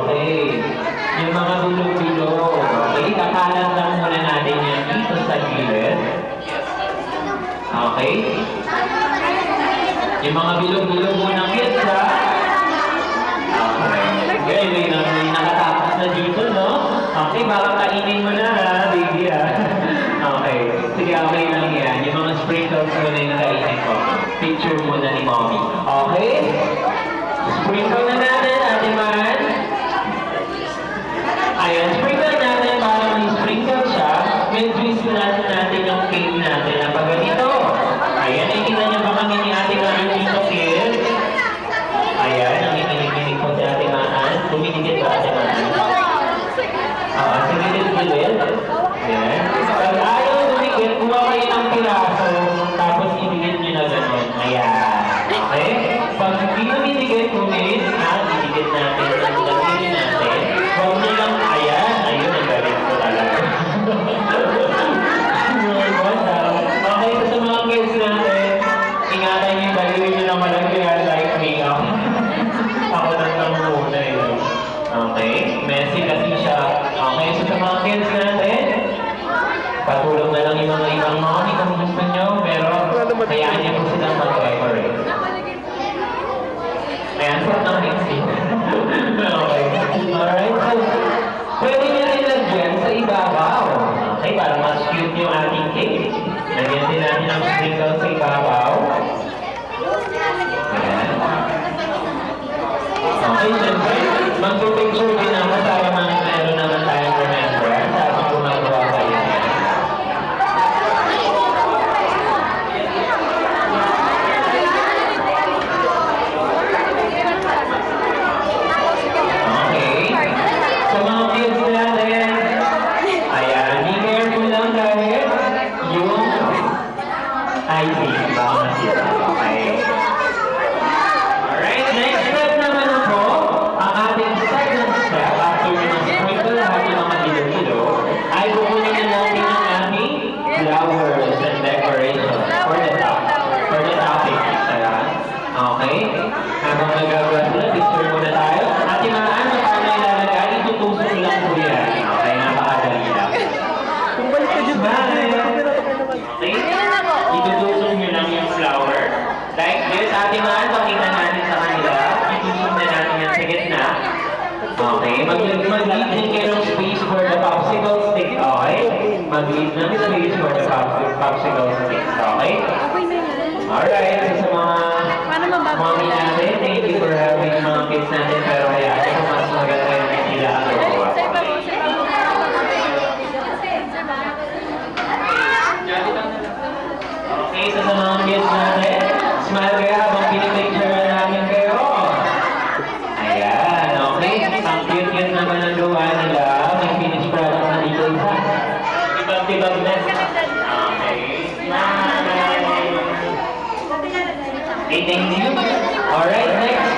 Okay. Yung mga bilog-bilog. Okay, kakalat lang muna natin yan dito sa gilid. Okay. Yung mga bilog-bilog muna kids, ha? Okay. Okay, may nakatakas na dito, no? Okay, baka kainin mo na, ha, baby, ha? Okay. Sige, okay lang yan. Yung mga sprinkles muna yung kainin ko. Picture muna ni mommy. Okay? Sprinkle na natin, Ate Man. Ayan, sprinkle natin para may sprinkle siya. May twist natin yung cake natin na pag ganito. Ayan, nakikita niyo ba kami ni Ate Man dito, kids? Ayan, ang ikinig po si Ate Man. Tumidikit ba, Ate Man? Tumidikit. Ayan. Pag ayaw tumidikit, kuha kayo ng piraso, tapos idikit niyo na gano'n. Ayan. Okay? Pag hindi tumidikit, idikit natin, lagyan natin. Huwag niyo lang, ayan, ayun, ang galing ko talaga. Okay, so sa mga kids natin, ingatan niyo, baliwin niyo naman ang kaya like makeup. Ako lang muna eh. Okay, messy kasi siya. Okay, so sa mga kids natin, patulog na lang yung mga ibang mommy kung gusto nyo, pero hayaan niyo po silang mag-decorate. Ayan, so ng exit. Okay. Alright, so pwede niyo rin lagyan sa ibabaw. Okay, para mas cute yung ating cake. Lagyan din natin ang sprinkle sa ibabaw. Ayan. Okay, siyempre, magpipicture din ako para meron naman tayong remembrance habang gumagawa kayo. Okay. Sa mga kids natin, ayan, be careful lang dahil yung icing, baka masira. Okay. Alright, next step naman po, ang ating second step after yung sprinkle lahat yung mga kilo-kilo, ay kukunin na natin ang ating flowers and decoration for the top. For the topic. Okay? Habang nagagawa sila, picture muna tayo. At yung mga ano, paano ilalagay, itutusok lang po yan. Okay, napakadali lang. Smile! Okay? Itutusok nyo lang yung flower. Like this, ating mga pakita natin sa kanila. Itusok na natin yan sa gitna. Okay, mag-lead din kayo ng space for the popsicle stick. Okay? Mag-lead ng space for the popsicle stick. Okay? Alright, so sa mga mommy natin, thank you for having mga kids natin. Pero kaya, ito mas maganda yung nila ang gawa. Okay, so sa mga kids natin, smile kayo habang pinipicture namin kayo. Ayan, okay. Ang cute-cute naman ang gawa nila. May finished product na dito isa. Tibag-tibag na. Okay. Smile. Okay, thank you. Alright, next